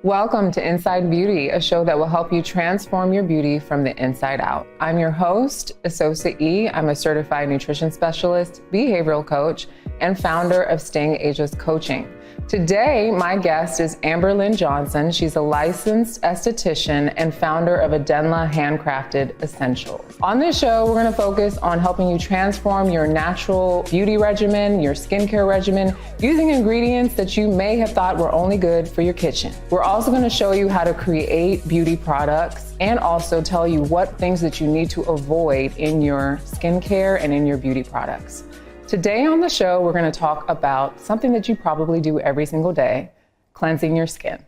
Welcome to Inside Beauty, a show that will help you transform your beauty from the inside out. I'm your host, Esosa E. I'm a certified nutrition specialist, behavioral coach, and founder of Staying Ageless Coaching. Today, my guest is Amber Lynn Johnson. She's a licensed esthetician and founder of Adenla Handcrafted Essentials. On this show, we're going to focus on helping you transform your natural beauty regimen, your skincare regimen, using ingredients that you may have thought were only good for your kitchen. We're also going to show you how to create beauty products and also tell you what things that you need to avoid in your skincare and in your beauty products. Today on the show, we're going to talk about something that you probably do every single day, cleansing your skin.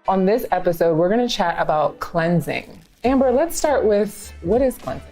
On this episode, we're going to chat about cleansing. Amber, let's start with what is cleansing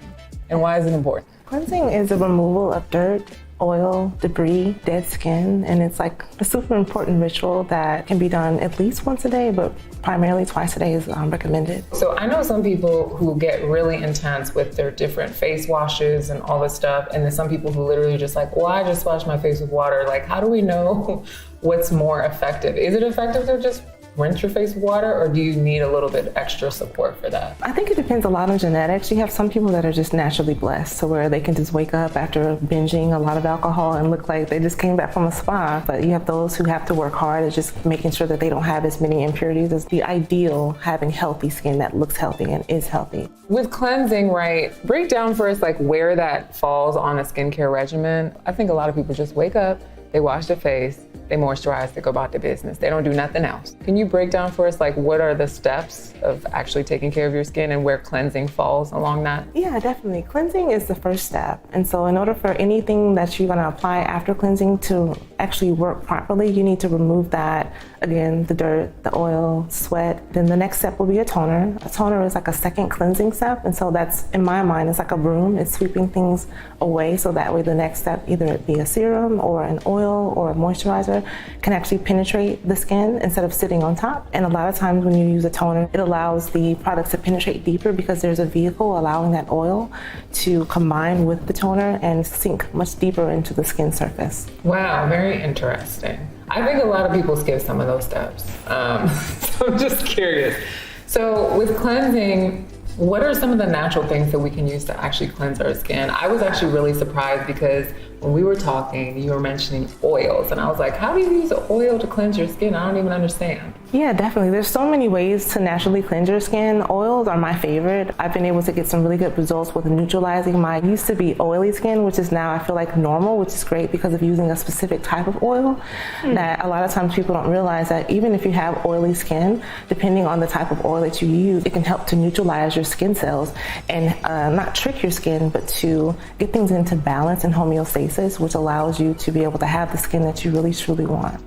and why is it important? Cleansing is the removal of dirt, oil, debris, dead skin, and it's like a super important ritual that can be done at least once a day, but primarily twice a day is recommended. So I know some people who get really intense with their different face washes and all this stuff, and then some people who literally just like, well, I just wash my face with water. Like, how do we know what's more effective? Is it effective to just rinse your face with water, or do you need a little bit extra support for that? I think it depends a lot on genetics. You have some people that are just naturally blessed, so where they can just wake up after binging a lot of alcohol and look like they just came back from a spa. But you have those who have to work hard at just making sure that they don't have as many impurities as the ideal, having healthy skin that looks healthy and is healthy. With cleansing, right, break down for us like where that falls on a skincare regimen. I think a lot of people just wake up, they wash their face, they moisturize, they go about their business. They don't do nothing else. Can you break down for us like what are the steps of actually taking care of your skin and where cleansing falls along that? Yeah, definitely. Cleansing is the first step. And so in order for anything that you're gonna apply after cleansing to actually work properly, you need to remove that, again, the dirt, the oil, sweat. Then the next step will be a toner. A toner is like a second cleansing step. And so that's, in my mind, it's like a broom. It's sweeping things away so that way the next step, either it be a serum or an oil or a moisturizer, can actually penetrate the skin instead of sitting on top. And a lot of times when you use a toner, it allows the products to penetrate deeper because there's a vehicle allowing that oil to combine with the toner and sink much deeper into the skin surface. Wow, very interesting. I think a lot of people skip some of those steps. So I'm just curious. So with cleansing, what are some of the natural things that we can use to actually cleanse our skin? I was actually really surprised because when we were talking, you were mentioning oils, and I was like, how do you use oil to cleanse your skin? I don't even understand. Yeah, definitely. There's so many ways to naturally cleanse your skin. Oils are my favorite. I've been able to get some really good results with neutralizing my used to be oily skin, which is now I feel like normal, which is great because of using a specific type of oil that a lot of times people don't realize that even if you have oily skin, depending on the type of oil that you use, it can help to neutralize your skin cells and not trick your skin, but to get things into balance and homeostasis, which allows you to be able to have the skin that you really truly want.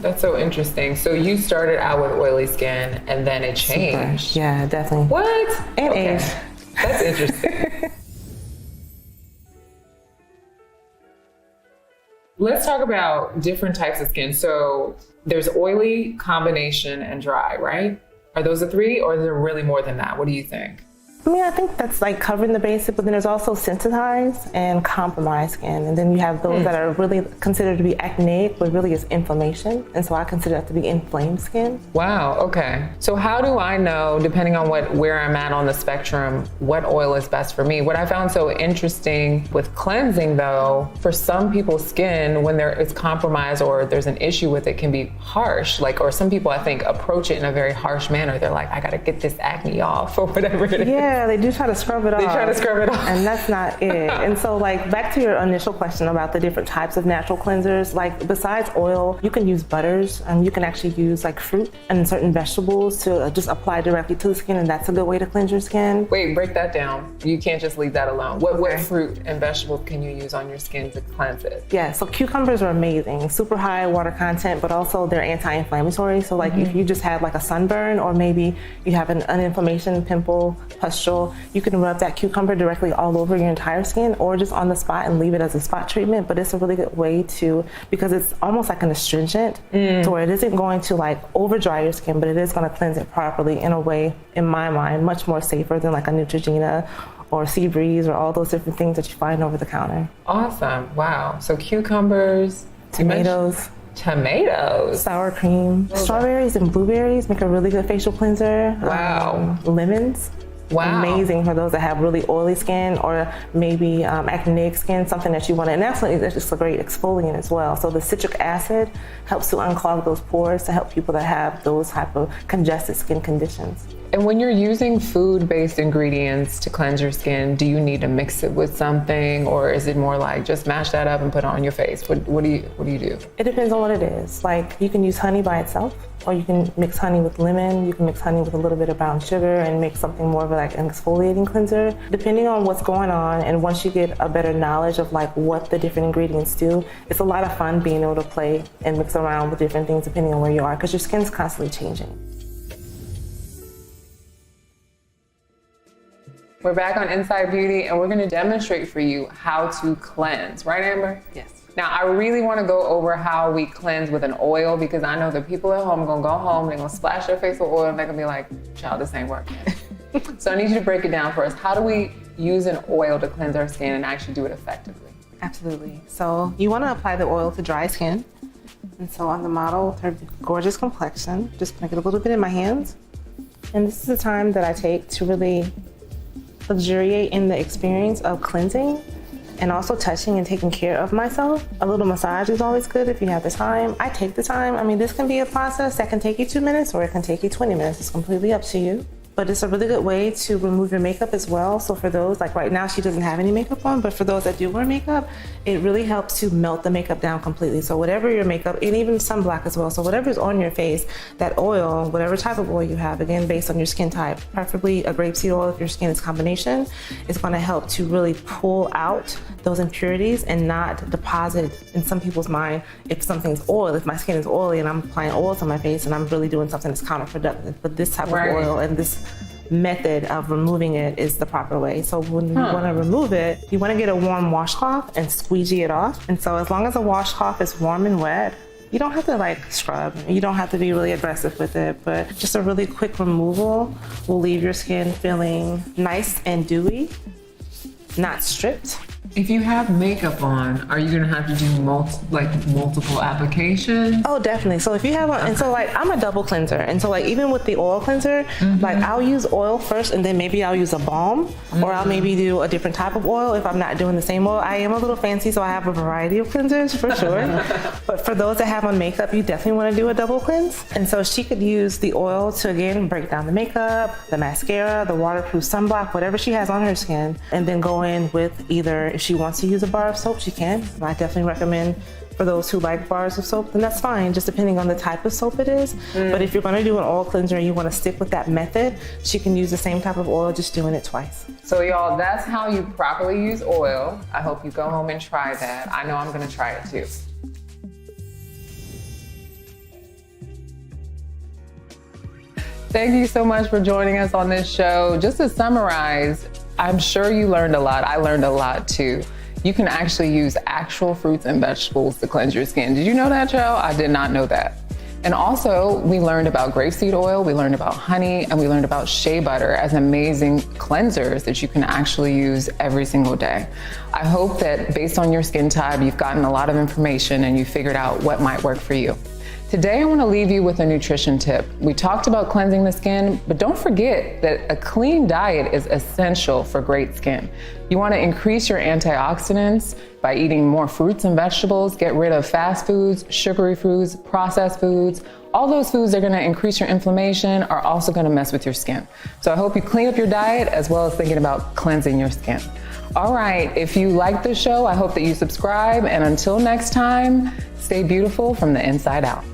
That's so interesting. So you started out with oily skin and then it changed. Super. Yeah, definitely. What? And age. That's interesting. Let's talk about different types of skin. So there's oily, combination, and dry, right? Are those the three, or is there really more than that? What do you think? I mean, I think that's like covering the basic, but then there's also sensitized and compromised skin. And then you have those that are really considered to be acneic, but really it's inflammation. And so I consider that to be inflamed skin. Wow, okay. So how do I know, depending on where I'm at on the spectrum, what oil is best for me? What I found so interesting with cleansing though, for some people's skin, when it's compromised or there's an issue with it, can be harsh. Like, or some people I think approach it in a very harsh manner. They're like, I gotta get this acne off or whatever it is. Yeah, they do try to scrub it off. They try to scrub it off. And that's not it. And so like back to your initial question about the different types of natural cleansers, like besides oil, you can use butters and you can actually use like fruit and certain vegetables to just apply directly to the skin, and that's a good way to cleanse your skin. Wait, break that down. You can't just leave that alone. What fruit and vegetables can you use on your skin to cleanse it? Yeah, so cucumbers are amazing. Super high water content, but also they're anti-inflammatory. So like if you just have like a sunburn or maybe you have an inflammation, pimple, pus cholesterol, you can rub that cucumber directly all over your entire skin or just on the spot and leave it as a spot treatment. But it's a really good way to, because it's almost like an astringent, to where it isn't going to like over dry your skin, but it is going to cleanse it properly in a way, in my mind, much more safer than like a Neutrogena or Sea Breeze or all those different things that you find over the counter. Awesome. Wow. So cucumbers, tomatoes, sour cream, strawberries and blueberries make a really good facial cleanser. Wow. Lemons. Wow. Amazing for those that have really oily skin or maybe acneic skin, something that you want to, and that's just a great exfoliant as well. So the citric acid helps to unclog those pores to help people that have those type of congested skin conditions. And when you're using food-based ingredients to cleanse your skin, do you need to mix it with something, or is it more like just mash that up and put it on your face? What do you do? It depends on what it is. Like you can use honey by itself, or you can mix honey with lemon. You can mix honey with a little bit of brown sugar and make something more of like an exfoliating cleanser. Depending on what's going on, and once you get a better knowledge of like what the different ingredients do, it's a lot of fun being able to play and mix around with different things depending on where you are, because your skin's constantly changing. We're back on Inside Beauty, and we're going to demonstrate for you how to cleanse. Right, Amber? Yes. Now, I really want to go over how we cleanse with an oil, because I know the people at home are going to go home, they're going to splash their face with oil, and they're going to be like, child, this ain't working. So I need you to break it down for us. How do we use an oil to cleanse our skin and actually do it effectively? Absolutely. So you want to apply the oil to dry skin. And so on the model with her gorgeous complexion, just going to get a little bit in my hands. And this is the time that I take to really luxuriate in the experience of cleansing and also touching and taking care of myself. A little massage is always good if you have the time. I take the time. I mean, this can be a process that can take you 2 minutes or it can take you 20 minutes. It's completely up to you. But it's a really good way to remove your makeup as well. So for those, like right now she doesn't have any makeup on, but for those that do wear makeup, it really helps to melt the makeup down completely. So whatever your makeup, and even sunblock as well. So whatever's on your face, that oil, whatever type of oil you have, again, based on your skin type, preferably a grapeseed oil if your skin is combination, is gonna help to really pull out those impurities and not deposit in some people's mind if something's oil, if my skin is oily and I'm applying oils on my face and I'm really doing something that's counterproductive. But this type of oil and this method of removing it is the proper way. So when you want to remove it, you want to get a warm washcloth and squeegee it off. And so as long as the washcloth is warm and wet, you don't have to like scrub. You don't have to be really aggressive with it, but just a really quick removal will leave your skin feeling nice and dewy, not stripped. If you have makeup on, are you gonna have to do multiple applications? Oh, definitely. So if you have, and so like I'm a double cleanser, and so like even with the oil cleanser, like I'll use oil first, and then maybe I'll use a balm, or I'll maybe do a different type of oil if I'm not doing the same oil. I am a little fancy, so I have a variety of cleansers for sure. But for those that have on makeup, you definitely want to do a double cleanse. And so she could use the oil to again break down the makeup, the mascara, the waterproof sunblock, whatever she has on her skin, and then go in with either, if she wants to use a bar of soap, she can. I definitely recommend for those who like bars of soap, then that's fine, just depending on the type of soap it is. But if you're gonna do an oil cleanser and you wanna stick with that method, she can use the same type of oil, just doing it twice. So y'all, that's how you properly use oil. I hope you go home and try that. I know I'm gonna try it too. Thank you so much for joining us on this show. Just to summarize, I'm sure you learned a lot. I learned a lot too. You can actually use actual fruits and vegetables to cleanse your skin. Did you know that, child? I did not know that. And also, we learned about grapeseed oil, we learned about honey, and we learned about shea butter as amazing cleansers that you can actually use every single day. I hope that based on your skin type, you've gotten a lot of information and you figured out what might work for you. Today, I want to leave you with a nutrition tip. We talked about cleansing the skin, but don't forget that a clean diet is essential for great skin. You want to increase your antioxidants by eating more fruits and vegetables, get rid of fast foods, sugary foods, processed foods. All those foods that are going to increase your inflammation are also going to mess with your skin. So I hope you clean up your diet as well as thinking about cleansing your skin. All right, if you like the show, I hope that you subscribe. And until next time, stay beautiful from the inside out.